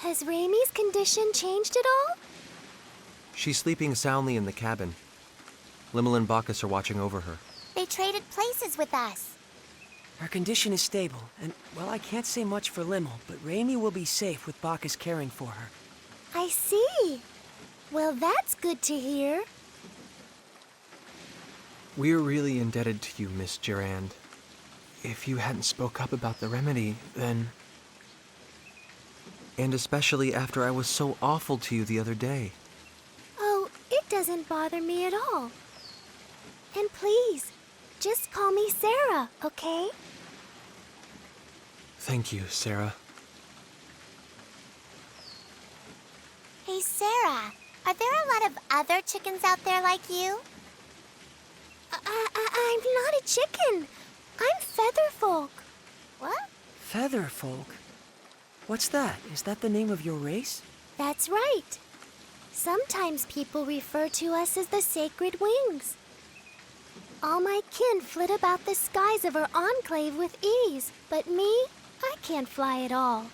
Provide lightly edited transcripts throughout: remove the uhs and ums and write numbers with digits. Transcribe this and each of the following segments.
Has Raimi's condition changed at all? She's sleeping soundly in the cabin. Limmel and Bacchus are watching over her. They traded places with us. Her condition is stable, and, well, I can't say much for Limmel, but Raimi will be safe with Bacchus caring for her. I see. Well, that's good to hear. We're really indebted to you, Miss Durand. If you hadn't spoke up about the remedy, then... And especially after I was so awful to you the other day. Oh, it doesn't bother me at all. And please, just call me Sarah, okay? Thank you, Sarah. Hey, Sarah, are there a lot of other chickens out there like you? I'm not a chicken. I'm Featherfolk. What? Featherfolk? What's that? Is that the name of your race? That's right. Sometimes people refer to us as the Sacred Wings. All my kin flit about the skies of our enclave with ease, but me, I can't fly at all.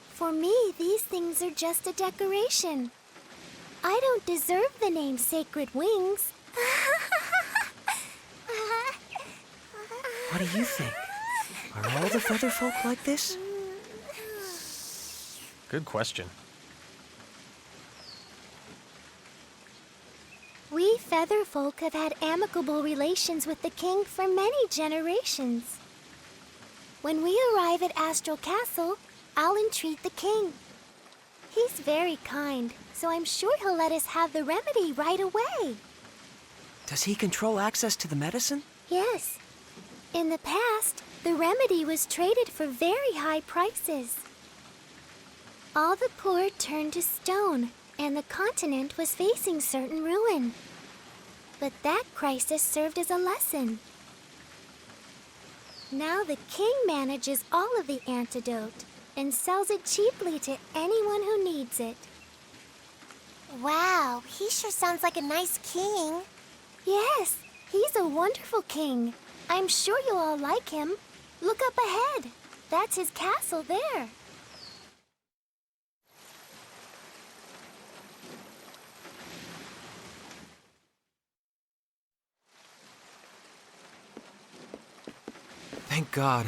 For me, these things are just a decoration. I don't deserve the name Sacred Wings. What do you think? Are all the Featherfolk like this? Good question. We Featherfolk have had amicable relations with the king for many generations. When we arrive at Astral Castle, I'll entreat the king. He's very kind, so I'm sure he'll let us have the remedy right away. Does he control access to the medicine? Yes. In the past, the remedy was traded for very high prices. All the poor turned to stone, and the continent was facing certain ruin. But that crisis served as a lesson. Now the king manages all of the antidote and sells it cheaply to anyone who needs it. Wow, he sure sounds like a nice king. Yes, he's a wonderful king. I'm sure you'll all like him. Look up ahead. That's his castle there. Thank God.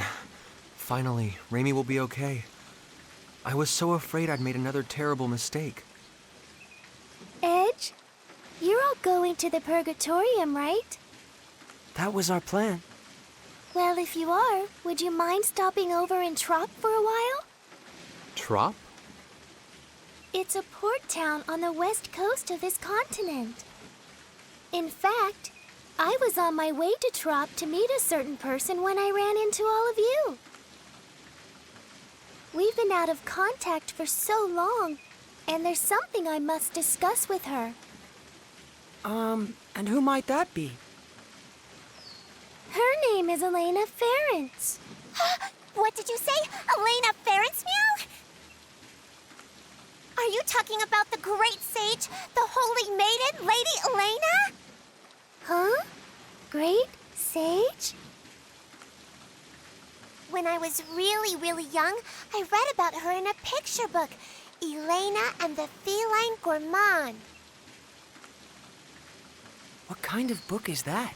Finally, Raimi will be okay. I was so afraid I'd made another terrible mistake. Edge, you're all going to the Purgatorium, right? That was our plan. Well, if you are, would you mind stopping over in Trop for a while? Trop? It's a port town on the west coast of this continent. In fact, I was on my way to Trop to meet a certain person when I ran into all of you. We've been out of contact for so long, and there's something I must discuss with her. And who might that be? Her name is Elena Ference. What did you say? Elena Ference-meow? Are you talking about the great sage, the holy maiden, Lady Elena? Huh? Great sage? When I was really young, I read about her in a picture book, Elena and the Feline Gourmand. What kind of book is that?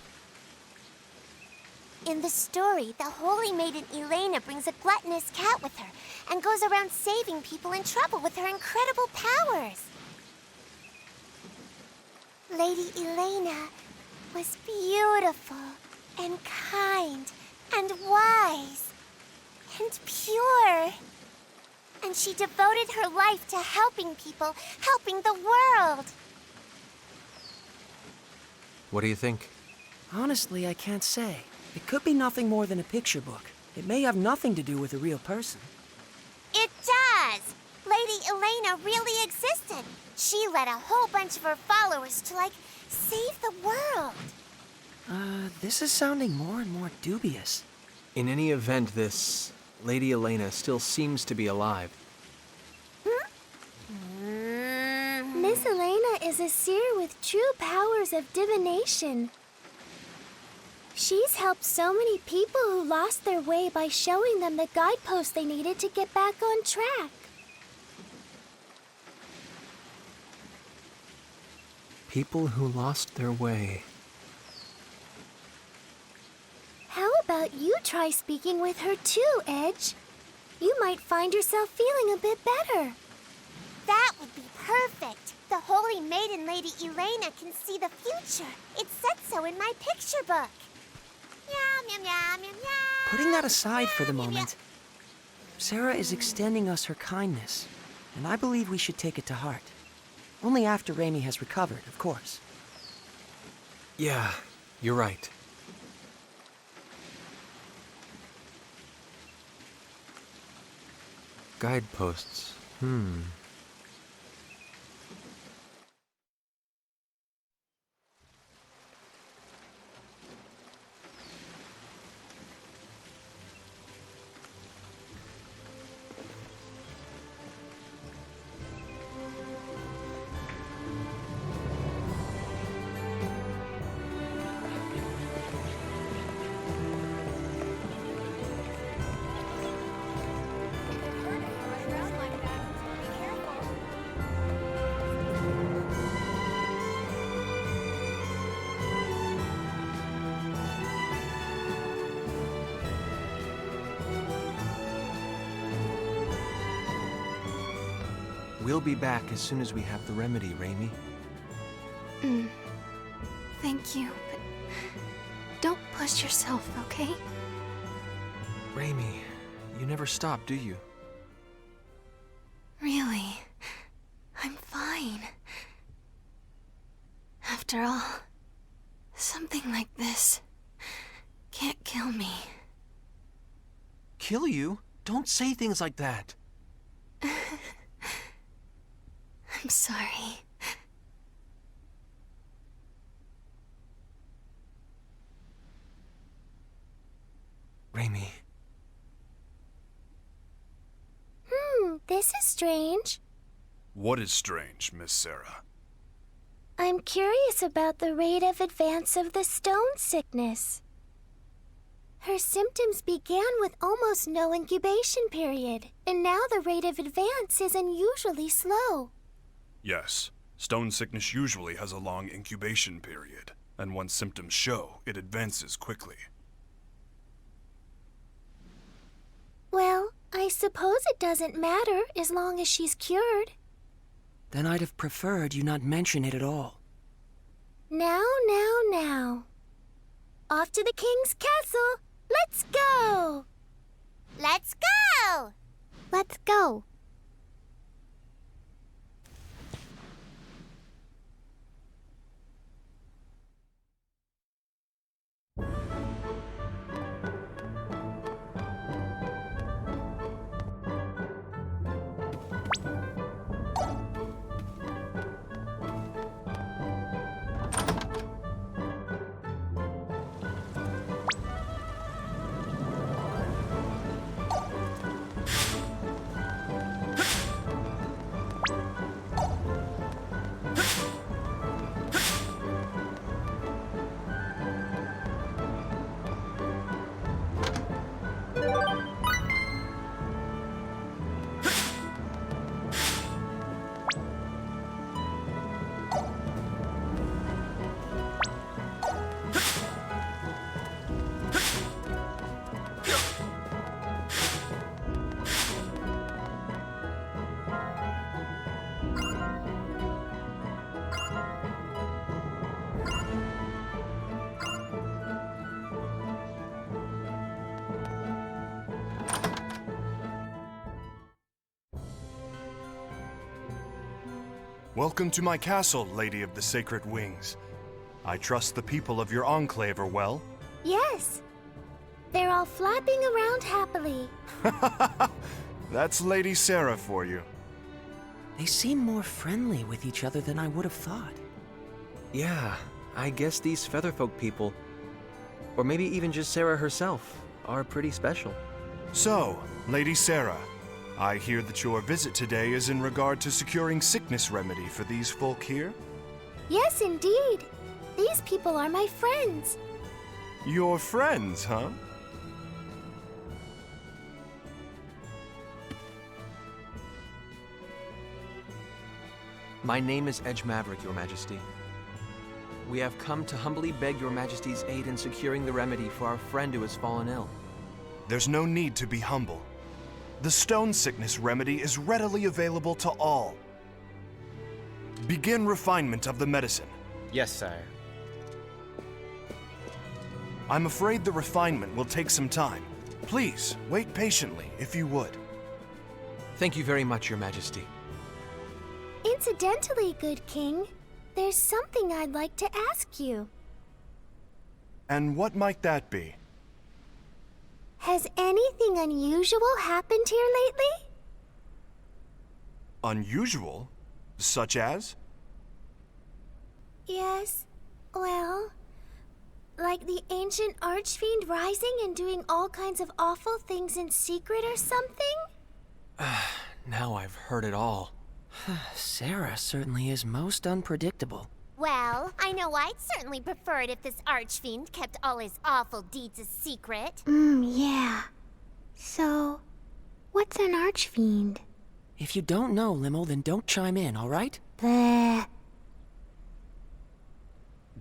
In the story, the holy maiden Elena brings a gluttonous cat with her and goes around saving people in trouble with her incredible powers. Lady Elena was beautiful and kind and wise and pure. And she devoted her life to helping people, helping the world. What do you think? Honestly, I can't say. It could be nothing more than a picture book. It may have nothing to do with a real person. It does! Lady Elena really existed. She led a whole bunch of her followers to, save the world. This is sounding more and more dubious. In any event, this Lady Elena still seems to be alive. Miss Elena is a seer with true powers of divination. She's helped so many people who lost their way by showing them the guideposts they needed to get back on track. People who lost their way. How about you try speaking with her too, Edge? You might find yourself feeling a bit better. That would be perfect. The Holy Maiden Lady Elena can see the future. It said so in my picture book. Meow, meow, meow, meow, meow. Putting that aside for the Meow, meow, moment, Sarah is extending us her kindness, and I believe we should take it to heart. Only after Raimi has recovered, of course. Yeah, you're right. Guideposts. We'll be back as soon as we have the remedy, Raimi. Thank you, but don't push yourself, okay? Raimi, you never stop, do you? Really, I'm fine. After all, something like this can't kill me. Kill you? Don't say things like that. I'm sorry. Raimi. This is strange. What is strange, Miss Sarah? I'm curious about the rate of advance of the stone sickness. Her symptoms began with almost no incubation period, and now the rate of advance is unusually slow. Yes, stone sickness usually has a long incubation period, and once symptoms show, it advances quickly. Well, I suppose it doesn't matter as long as she's cured. Then I'd have preferred you not mention it at all. Now. Off to the king's castle. Let's go! Let's go! Let's go. Welcome to my castle, Lady of the Sacred Wings. I trust the people of your enclave are well. Yes. They're all flapping around happily. That's Lady Sarah for you. They seem more friendly with each other than I would have thought. Yeah, I guess these Featherfolk people, or maybe even just Sarah herself, are pretty special. So, Lady Sarah, I hear that your visit today is in regard to securing sickness remedy for these folk here? Yes, indeed. These people are my friends. Your friends, huh? My name is Edge Maverick, Your Majesty. We have come to humbly beg your majesty's aid in securing the remedy for our friend who has fallen ill. There's no need to be humble. The stone sickness remedy is readily available to all. Begin refinement of the medicine. Yes, sire. I'm afraid the refinement will take some time. Please, wait patiently, if you would. Thank you very much, your majesty. Incidentally, good king, there's something I'd like to ask you. And what might that be? Has anything unusual happened here lately? Unusual? Such as? Yes, well, like the ancient archfiend rising and doing all kinds of awful things in secret or something? Now I've heard it all. Sarah certainly is most unpredictable. Well, I know I'd certainly prefer it if this archfiend kept all his awful deeds a secret. Yeah. So, what's an archfiend? If you don't know, Limo, then don't chime in, all right? Bleh.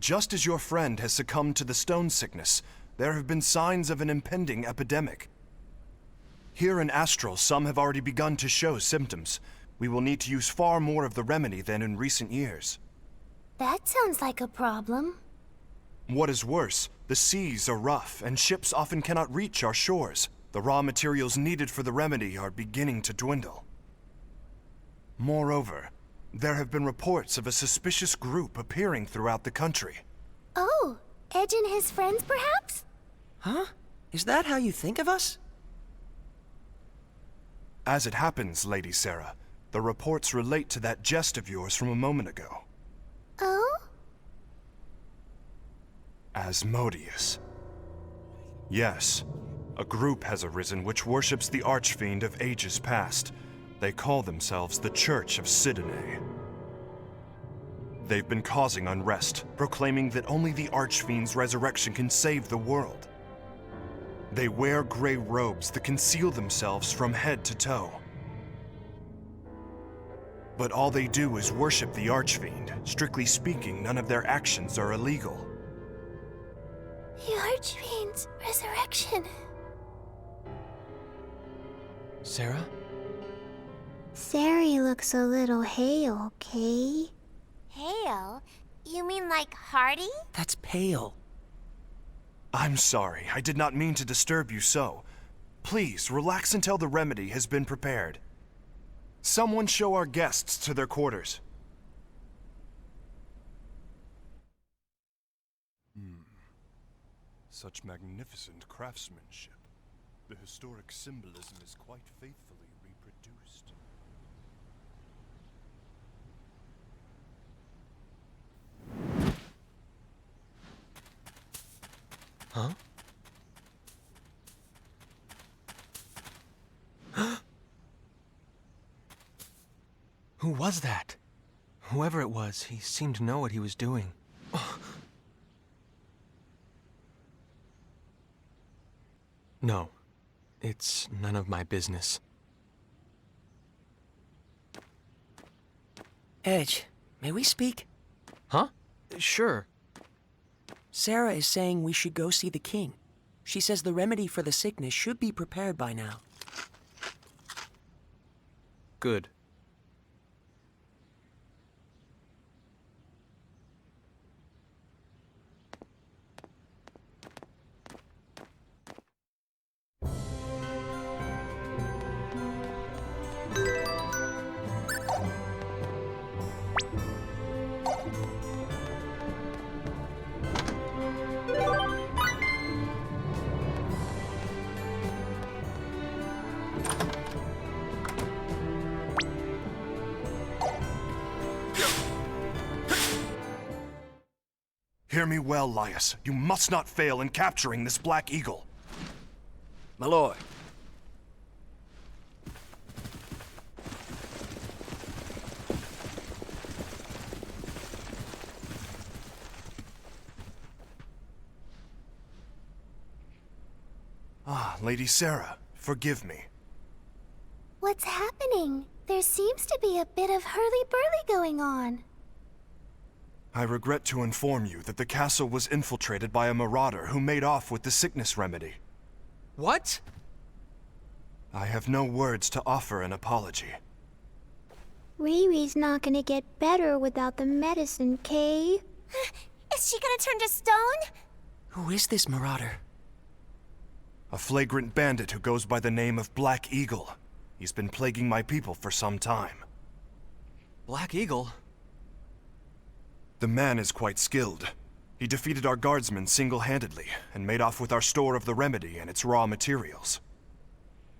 Just as your friend has succumbed to the stone sickness, there have been signs of an impending epidemic. Here in Astral, some have already begun to show symptoms. We will need to use far more of the remedy than in recent years. That sounds like a problem. What is worse, the seas are rough and ships often cannot reach our shores. The raw materials needed for the remedy are beginning to dwindle. Moreover, there have been reports of a suspicious group appearing throughout the country. Oh, Edge and his friends, perhaps? Huh? Is that how you think of us? As it happens, Lady Sarah, the reports relate to that jest of yours from a moment ago. Oh? Asmodeus. Yes, a group has arisen which worships the archfiend of ages past. They call themselves the Church of Sidene. They've been causing unrest, proclaiming that only the archfiend's resurrection can save the world. They wear gray robes that conceal themselves from head to toe. But all they do is worship the archfiend. Strictly speaking, none of their actions are illegal. The archfiend's resurrection. Sarah? Sari looks a little hale, Kay. Hale? You mean like Hardy? That's pale. I'm sorry, I did not mean to disturb you so. Please, relax until the remedy has been prepared. Someone show our guests to their quarters. Such magnificent craftsmanship. The historic symbolism is quite faithfully reproduced. Huh? Who was that? Whoever it was, he seemed to know what he was doing. No, it's none of my business. Edge, may we speak? Huh? Sure. Sarah is saying we should go see the king. She says the remedy for the sickness should be prepared by now. Good. Hear me well, Laius. You must not fail in capturing this Black Eagle. My lord. Ah, Lady Sarah, forgive me. What's happening? There seems to be a bit of hurly-burly going on. I regret to inform you that the castle was infiltrated by a marauder who made off with the sickness remedy. What? I have no words to offer an apology. Riri's not gonna get better without the medicine, Kay. Is she gonna turn to stone? Who is this marauder? A flagrant bandit who goes by the name of Black Eagle. He's been plaguing my people for some time. Black Eagle? The man is quite skilled. He defeated our guardsmen single-handedly and made off with our store of the remedy and its raw materials.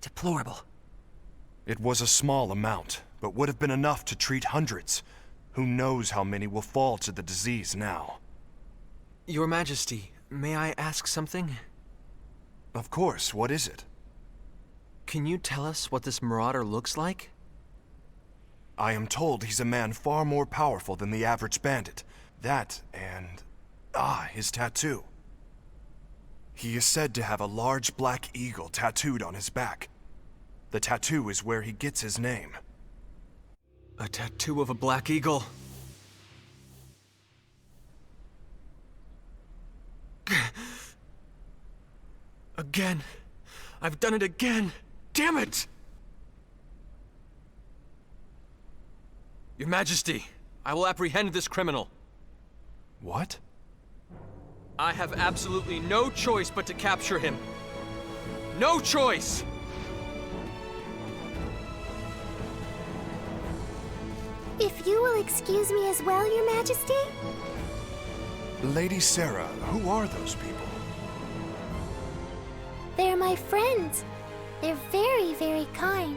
Deplorable. It was a small amount, but would have been enough to treat hundreds. Who knows how many will fall to the disease now? Your Majesty, may I ask something? Of course, what is it? Can you tell us what this marauder looks like? I am told he's a man far more powerful than the average bandit. That, and... his tattoo. He is said to have a large black eagle tattooed on his back. The tattoo is where he gets his name. A tattoo of a black eagle. Again. I've done it again. Damn it! Your Majesty, I will apprehend this criminal. What? I have absolutely no choice but to capture him. No choice! If you will excuse me as well, Your Majesty? Lady Sarah, who are those people? They're my friends. They're very, very kind.